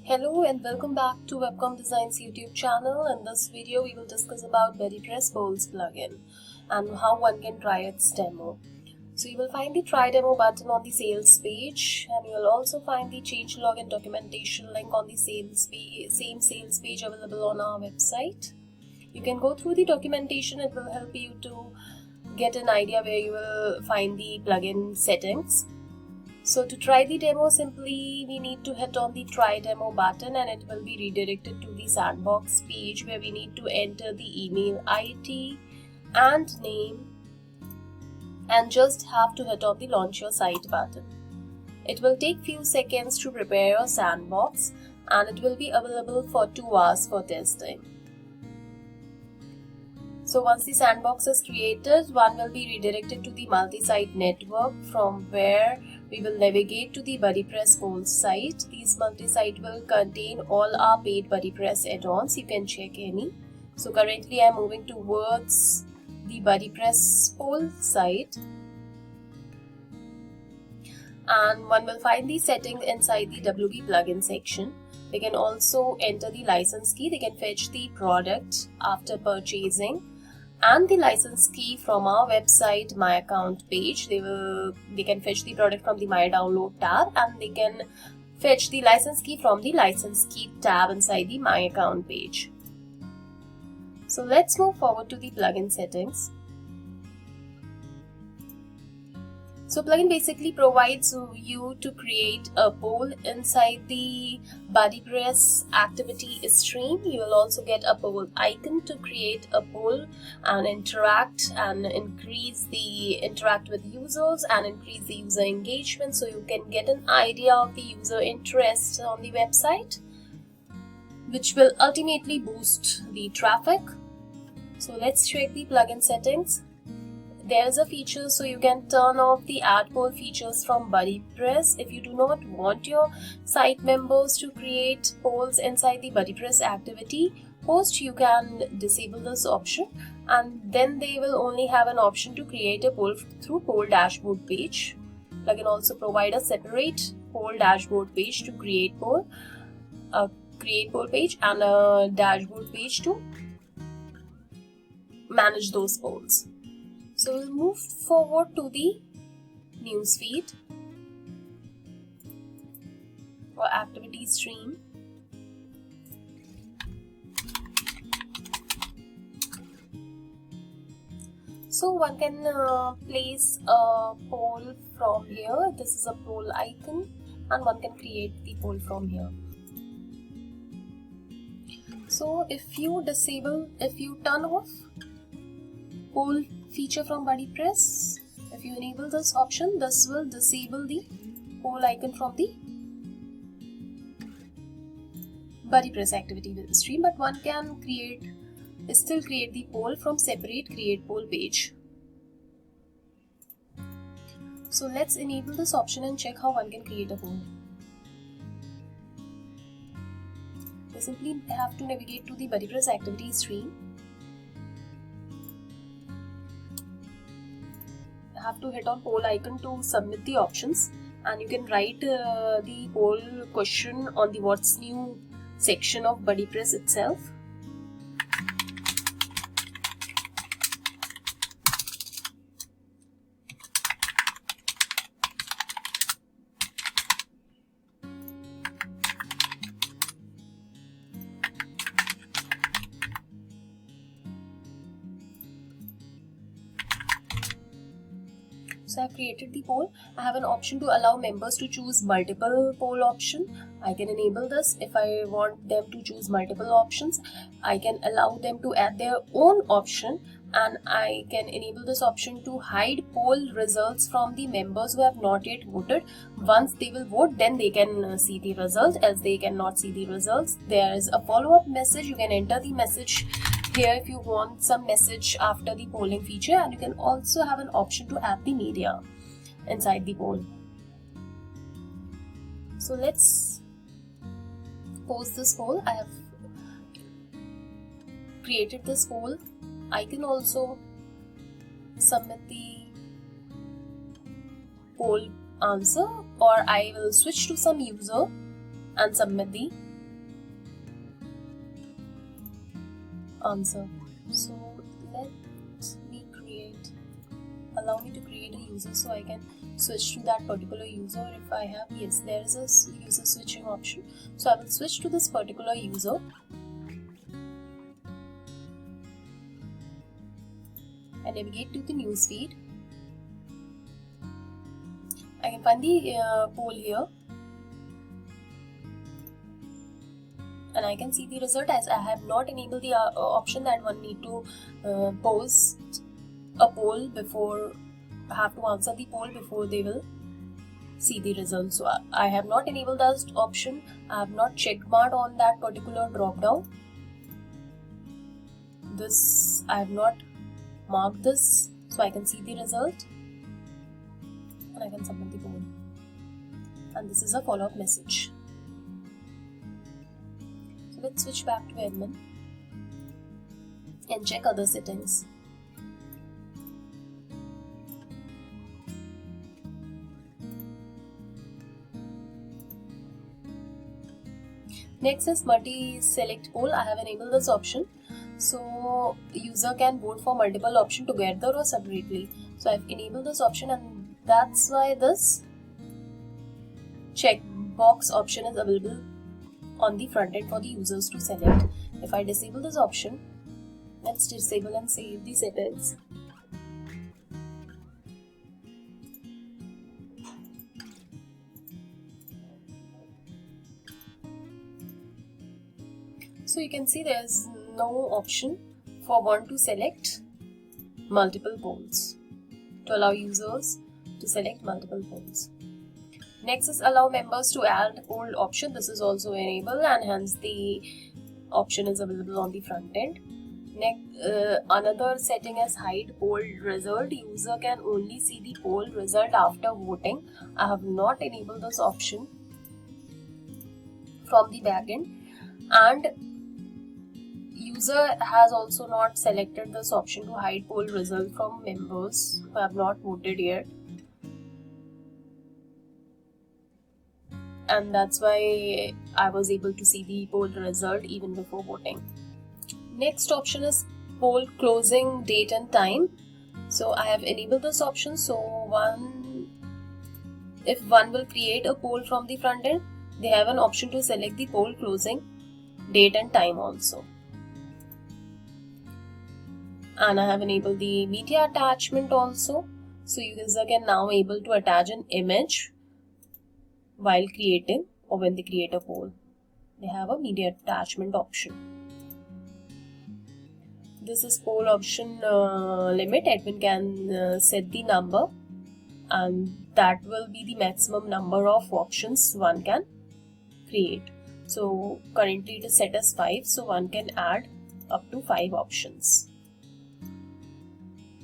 Hello and welcome back to Webcom Design's YouTube channel. In this video, we will discuss about BuddyPress Polls plugin and how one can try its demo. So you will find the try demo button on the sales page, and you will also find the change login documentation link on the same sales page available on our website. You can go through the documentation. It will help you to get an idea where you will find the plugin settings. So to try the demo, simply we need to hit on the try demo button and it will be redirected to the sandbox page where we need to enter the email ID and name and just have to hit on the launch your site button. It will take few seconds to prepare your sandbox and it will be available for 2 hours for testing. So once the sandbox is created, one will be redirected to the multi-site network from where we will navigate to the BuddyPress Polls site. These multi-site will contain all our paid BuddyPress add-ons. You can check any. So currently I am moving towards the BuddyPress Polls site. And one will find the setting inside the WP plugin section. They can also enter the license key. They can fetch the product after purchasing and the license key from our website My Account page. They can fetch the product from the My Download tab, and they can fetch the license key from the license key tab inside the My Account page. So let's move forward to the plugin settings. So plugin basically provides you to create a poll inside the BuddyPress activity stream. You will also get a poll icon to create a poll and interact with users and increase the user engagement, so you can get an idea of the user interest on the website, which will ultimately boost the traffic. So let's check the plugin settings. There is a feature so you can turn off the add poll features from BuddyPress. If you do not want your site members to create polls inside the BuddyPress activity post, you can disable this option and then they will only have an option to create a poll through poll dashboard page. Plugin also provide a separate poll dashboard page to create poll page and a dashboard page to manage those polls. So we'll move forward to the newsfeed or activity stream. So one can place a poll from here. This is a poll icon and one can create the poll from here. So if you turn off poll feature from BuddyPress, if you enable this option, this will disable the poll icon from the BuddyPress activity stream, but one can still create the poll from separate create poll page. So let's enable this option and check how one can create a poll. You simply have to navigate to the BuddyPress activity stream. Have to hit on poll icon to submit the options, and you can write the poll question on the what's new section of BuddyPress itself. So I have created the poll. I have an option to allow members to choose multiple poll option. I can enable this. If I want them to choose multiple options, I can allow them to add their own option, and I can enable this option to hide poll results from the members who have not yet voted. Once they will vote, then they can see the results. As they cannot see the results, there is a follow-up message. You can enter the message here if you want some message after the polling feature, and you can also have an option to add the media inside the poll. So let's post this poll. I have created this poll. I can also submit the poll answer, or I will switch to some user and submit the answer. So allow me to create a user so I can switch to that particular user. If I have, yes, there is a user switching option. So I will switch to this particular user. I navigate to the newsfeed. I can find the poll here. And I can see the result, as I have not enabled the option that one need to post a poll before, have to answer the poll before they will see the results. So I have not enabled that option. I have not checked marked on that particular drop down. This I have not marked this, so I can see the result and I can submit the poll. And this is a follow-up message. So let's switch back to admin and check other settings. Next is multi-select poll. I have enabled this option, so user can vote for multiple options together or separately. So I have enabled this option, and that's why this checkbox option is available on the front end for the users to select. If I disable this option, let's disable and save the settings. So you can see there's no option for one to select multiple polls, to allow users to select multiple polls. Next is allow members to add poll option. This is also enabled, and hence the option is available on the front end. Next, another setting is hide poll result. User can only see the poll result after voting. I have not enabled this option from the backend, and user has also not selected this option to hide poll result from members who have not voted yet, and that's why I was able to see the poll result even before voting. Next option is poll closing date and time. So I have enabled this option, so if one will create a poll from the front end, they have an option to select the poll closing date and time also. And I have enabled the media attachment also, so user can now able to attach an image while creating or when they create a poll. They have a media attachment option. This is poll option limit. Admin can set the number, and that will be the maximum number of options one can create. So currently it is set as 5, so one can add up to 5 options.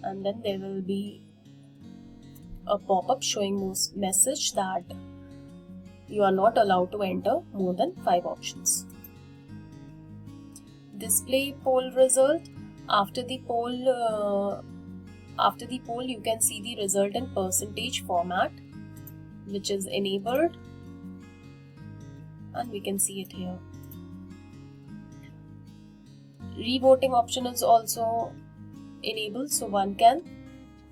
And then there will be a pop-up showing message that you are not allowed to enter more than 5 options. Display poll result. After the poll you can see the result in percentage format, which is enabled, and we can see it here. Revoting option is also enabled, so one can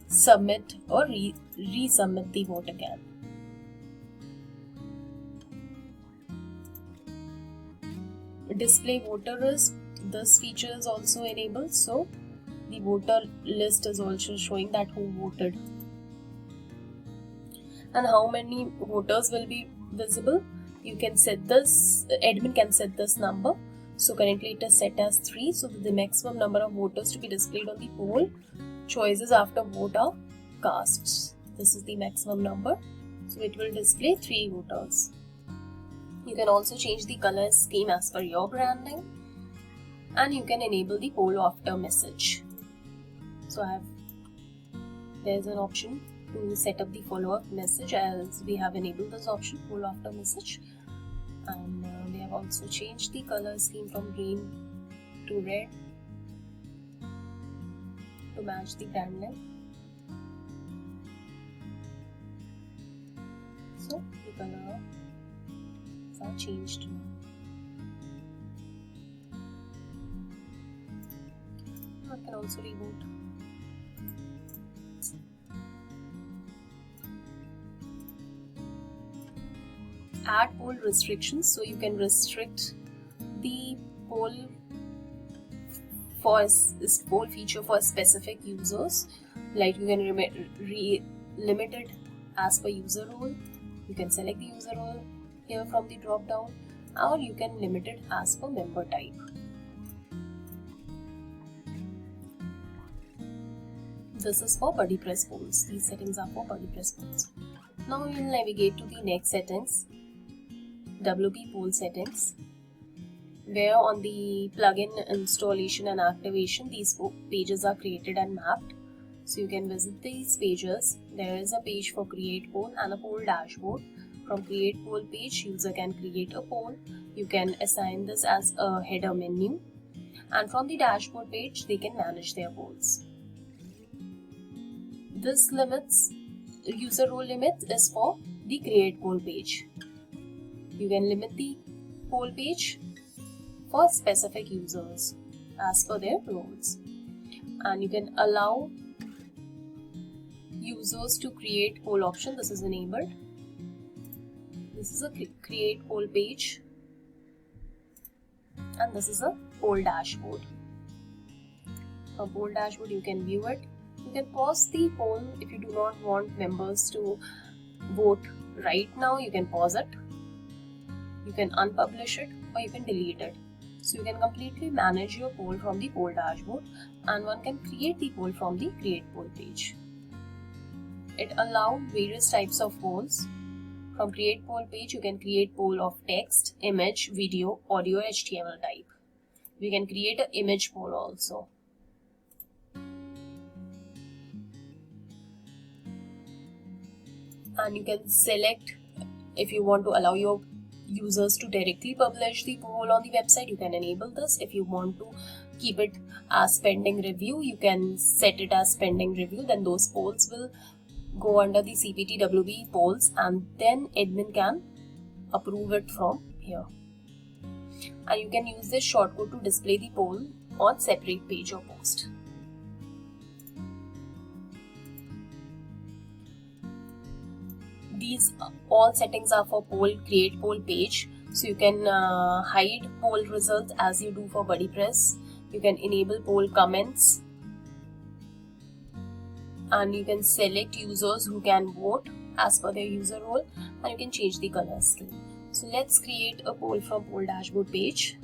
submit or resubmit the vote again. Display voter list. This feature is also enabled, so the voter list is also showing that who voted and how many voters will be visible. You can set this, admin can set this number. So currently it is set as 3, so the maximum number of voters to be displayed on the poll choices after vote are cast. This is the maximum number, so it will display 3 voters. You can also change the color scheme as per your branding, and you can enable the poll after message. So there's an option to set up the follow-up message, as we have enabled this option, poll after message. And we have also changed the color scheme from green to red to match the brand name. So the colors are changed now. also reboot. Add poll restrictions, so you can restrict the poll feature for specific users. Like you can limit it as per user role. You can select the user role here from the drop down, or you can limit it as per member type. This is for BuddyPress Polls. These settings are for BuddyPress Polls. Now we will navigate to the next settings, WP Poll settings, where on the plugin installation and activation these pages are created and mapped. So you can visit these pages. There is a page for create poll and a poll dashboard. From create poll page, user can create a poll. You can assign this as a header menu, and from the dashboard page they can manage their polls. This user role limit is for the create poll page. You can limit the poll page for specific users as per their roles, and you can allow users to create poll option. This is enabled. This is a create poll page, and this is a poll dashboard. From poll dashboard you can view it. You can pause the poll if you do not want members to vote right now. You can pause it. You can unpublish it, or you can delete it. So you can completely manage your poll from the poll dashboard, and one can create the poll from the create poll page. It allows various types of polls. From create poll page you can create poll of text, image, video, audio, HTML type. We can create an image poll also. And you can select if you want to allow your users to directly publish the poll on the website. You can enable this. If you want to keep it as pending review, you can set it as pending review. Then those polls will go under the CPT WP polls, and then admin can approve it from here. And you can use this shortcode to display the poll on separate page or post. These all settings are for create poll page. So you can hide poll results as you do for BuddyPress. You can enable poll comments, and you can select users who can vote as per their user role, and you can change the color scheme. So let's create a poll from poll dashboard page.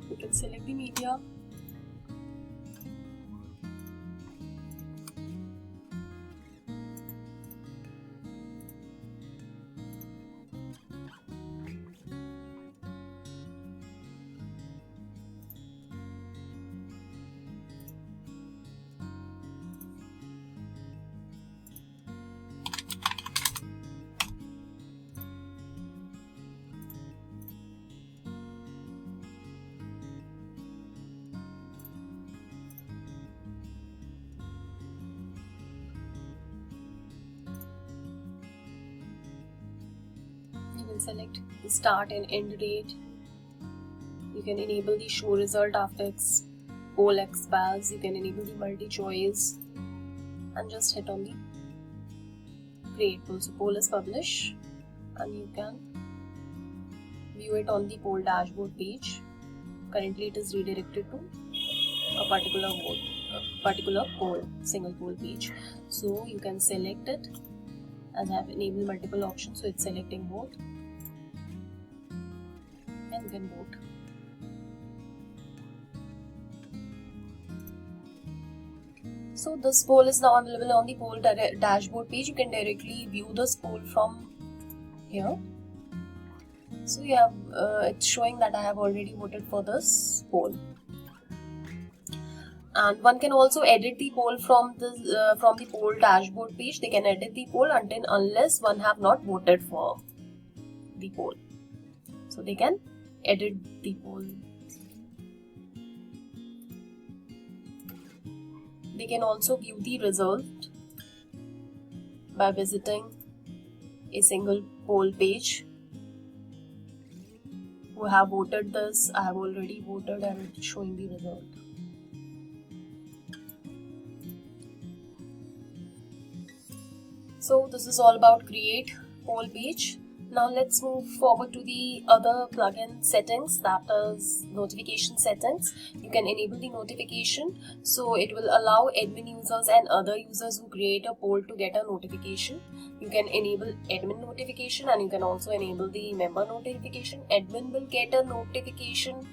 You can select the media. You can select the start and end date. You can enable the show result after poll expires. You can enable the multi-choice and just hit on the create poll. So poll is published, and you can view it on the poll dashboard page. Currently it is redirected to a particular poll, single poll page. So you can select it, as I have enabled multiple options, so it's selecting both, and you can vote. So this poll is now available on the poll dashboard page. You can directly view this poll from here. So you have it's showing that I have already voted for this poll. And one can also edit the poll from the poll dashboard page. They can edit the poll unless one have not voted for the poll. So they can edit the poll. They can also view the result by visiting a single poll page. Who have voted this? I have already voted and it's showing the result. So this is all about create poll page. Now let's move forward to the other plugin settings, that is notification settings. You can enable the notification, so it will allow admin users and other users who create a poll to get a notification. You can enable admin notification and you can also enable the member notification. Admin will get a notification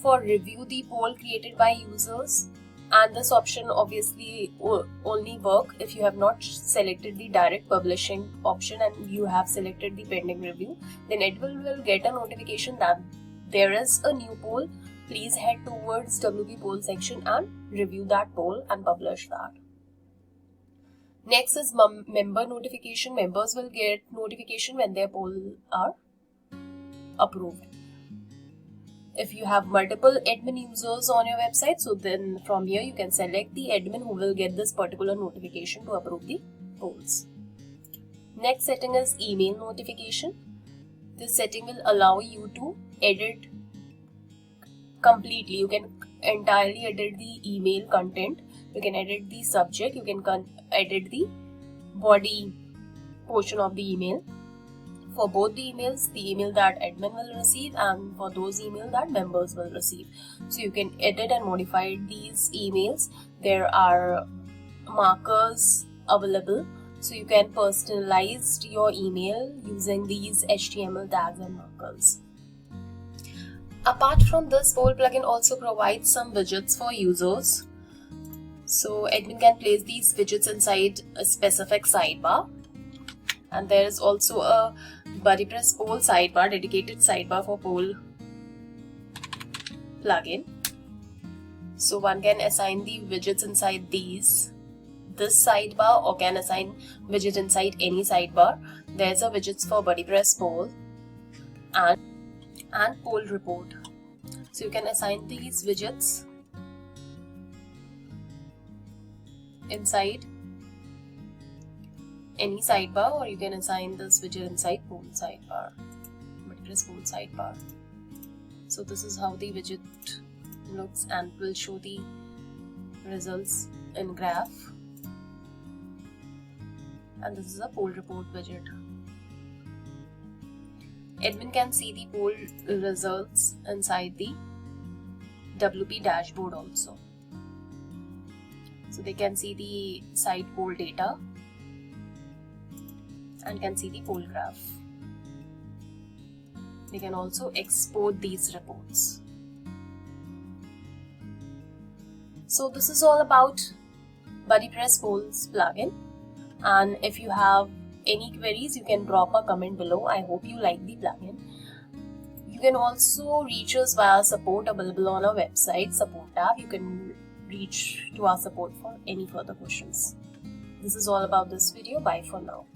for review the poll created by users. And this option obviously only work if you have not selected the direct publishing option and you have selected the pending review. Then admin will get a notification that there is a new poll. Please head towards WP poll section and review that poll and publish that. Next is member notification. Members will get notification when their poll are approved. If you have multiple admin users on your website, so then from here you can select the admin who will get this particular notification to approve the polls. Next setting is email notification. This setting will allow you to edit completely. You can entirely edit the email content. You can edit the subject. You can edit the body portion of the email. For both the emails, the email that admin will receive and for those emails that members will receive. So you can edit and modify these emails. There are markers available, so you can personalize your email using these HTML tags and markers. Apart from this, poll plugin also provides some widgets for users. So admin can place these widgets inside a specific sidebar. And there is also a BuddyPress poll sidebar, dedicated sidebar for poll plugin. So one can assign the widgets inside this sidebar or can assign widget inside any sidebar. There's a widgets for BuddyPress poll and poll report. So you can assign these widgets inside any sidebar, or you can assign this widget inside poll sidebar, BuddyPress poll sidebar. So this is how the widget looks and will show the results in graph. And this is a poll report widget. Admin can see the poll results inside the WP dashboard also. So they can see the site poll data and can see the poll graph. They can also export these reports. So this is all about BuddyPress Polls plugin, and if you have any queries you can drop a comment below. I hope you like the plugin. You can also reach us via support available on our website support tab. You can reach to our support for any further questions. This is all about this video. Bye for now.